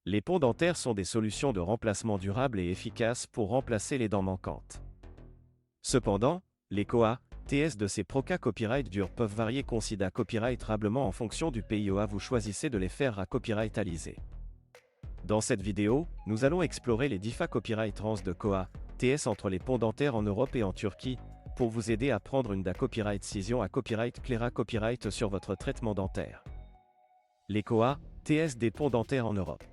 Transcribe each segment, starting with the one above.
Les ponts dentaires sont des solutions de remplacement durables et efficaces pour remplacer les dents manquantes. Cependant, les COA, TS de ces Proca Copyright durs peuvent varier considérablement en fonction du pays où vous choisissez de les faire à copyrightaliser. Dans cette vidéo, nous allons explorer les DIFA Copyright Trans de COA, TS entre les ponts dentaires en Europe et en Turquie, pour vous aider à prendre une DA Copyright Cision à Copyright Clara Copyright sur votre traitement dentaire. Les COA, TS des ponts dentaires en Europe.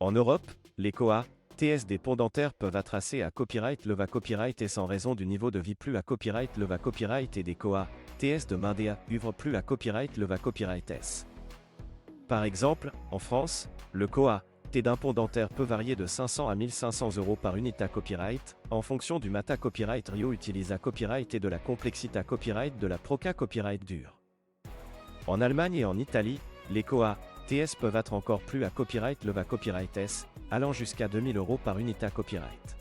En Europe, les COA, TS des ponts dentaires peuvent être tracés à Copyright Leva Copyright S en raison du niveau de vie plus à Copyright Leva Copyright et des COA, TS de Mindea uvre plus à Copyright Leva Copyright S. Par exemple, en France, le COA, T d'un pont dentaire peut varier de 500 à 1500 € par unité à copyright, en fonction du Mata Copyright Rio utilise à copyright et de la complexité à copyright de la Proca Copyright dure. En Allemagne et en Italie, les COA, TS peuvent être encore plus à Copyright Leva Copyright S, allant jusqu'à 2000 € par unité à copyright.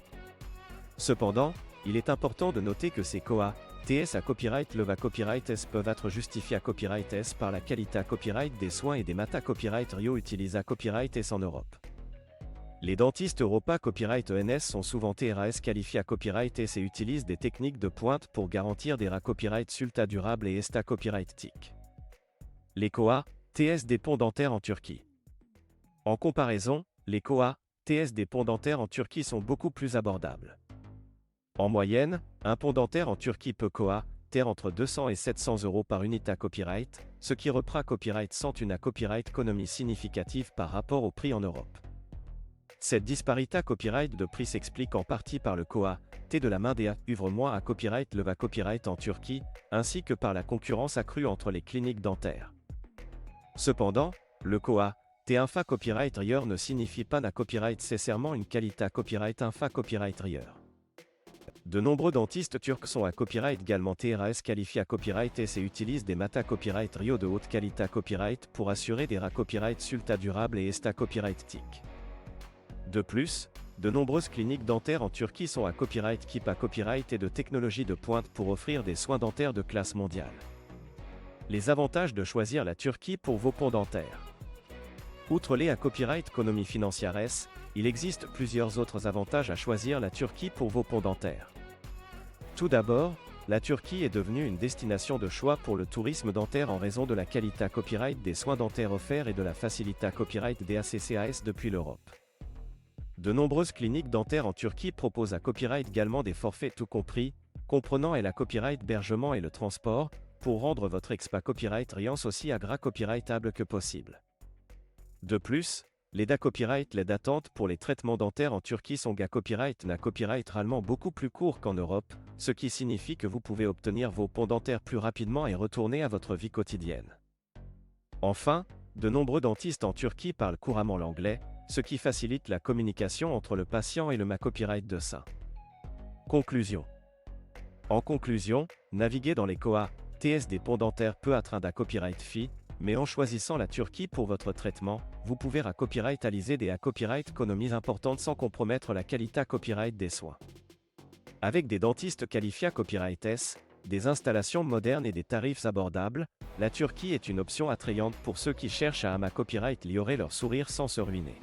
Cependant, il est important de noter que ces COA, TS à Copyright Leva Copyright S peuvent être justifiés à Copyright S par la qualité à copyright des soins et des Mata Copyright Rio utilisés à Copyright S en Europe. Les dentistes Europa Copyright ENS sont souvent TRAS qualifiés à Copyright S et utilisent des techniques de pointe pour garantir des copyright sulta durables et esta copyright TIC. Les COA, TS des ponts dentaires en Turquie. En comparaison, les COA, TS des ponts dentaires en Turquie sont beaucoup plus abordables. En moyenne, un pont dentaire en Turquie peut COA, TR entre 200 et 700 € par unité à copyright, ce qui reprend copyright sans une copyright économie significative par rapport au prix en Europe. Cette disparité à copyright de prix s'explique en partie par le COA, T de la Mindea uvre moins à Copyright Leva Copyright en Turquie, ainsi que par la concurrence accrue entre les cliniques dentaires. Cependant, le COA, T infa Copyright Rieur ne signifie pas na copyright nécessairement une qualité à copyright infa Copyright Rieur. De nombreux dentistes turcs sont à Copyright également TRAS qualifiés à Copyright S et utilisent des Mata Copyright Rio de haute qualité à copyright pour assurer des copyright sulta durables et esta copyright TIC. De plus, de nombreuses cliniques dentaires en Turquie sont à Copyright Keep à Copyright et de technologies de pointe pour offrir des soins dentaires de classe mondiale. Les avantages de choisir la Turquie pour vos ponts dentaires. Outre les à Copyright Économie Financière S, il existe plusieurs autres avantages à choisir la Turquie pour vos ponts dentaires. Tout d'abord, la Turquie est devenue une destination de choix pour le tourisme dentaire en raison de la qualité à copyright des soins dentaires offerts et de la facilité à copyright des ACCAS depuis l'Europe. De nombreuses cliniques dentaires en Turquie proposent à Copyright également des forfaits tout compris, comprenant la copyright hébergement et le transport, pour rendre votre expa copyright riance aussi copyrightable que possible. De plus, les DA Copyright les d'attente pour les traitements dentaires en Turquie sont copyright na copyright réellement beaucoup plus court qu'en Europe, ce qui signifie que vous pouvez obtenir vos ponts dentaires plus rapidement et retourner à votre vie quotidienne. Enfin, de nombreux dentistes en Turquie parlent couramment l'anglais, ce qui facilite la communication entre le patient et le copyright de ça. Conclusion. En conclusion, naviguer dans les COA, TS des ponts dentaires peut être un DA Copyright fee, mais en choisissant la Turquie pour votre traitement, vous pouvez copyrightaliser des copyright économies importantes sans compromettre la qualité à copyright des soins. Avec des dentistes qualifiés à Copyright S, des installations modernes et des tarifs abordables, la Turquie est une option attrayante pour ceux qui cherchent à copyright liorer leur sourire sans se ruiner.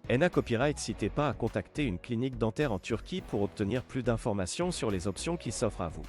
NA Copyright n'hésitez pas à contacter une clinique dentaire en Turquie pour obtenir plus d'informations sur les options qui s'offrent à vous.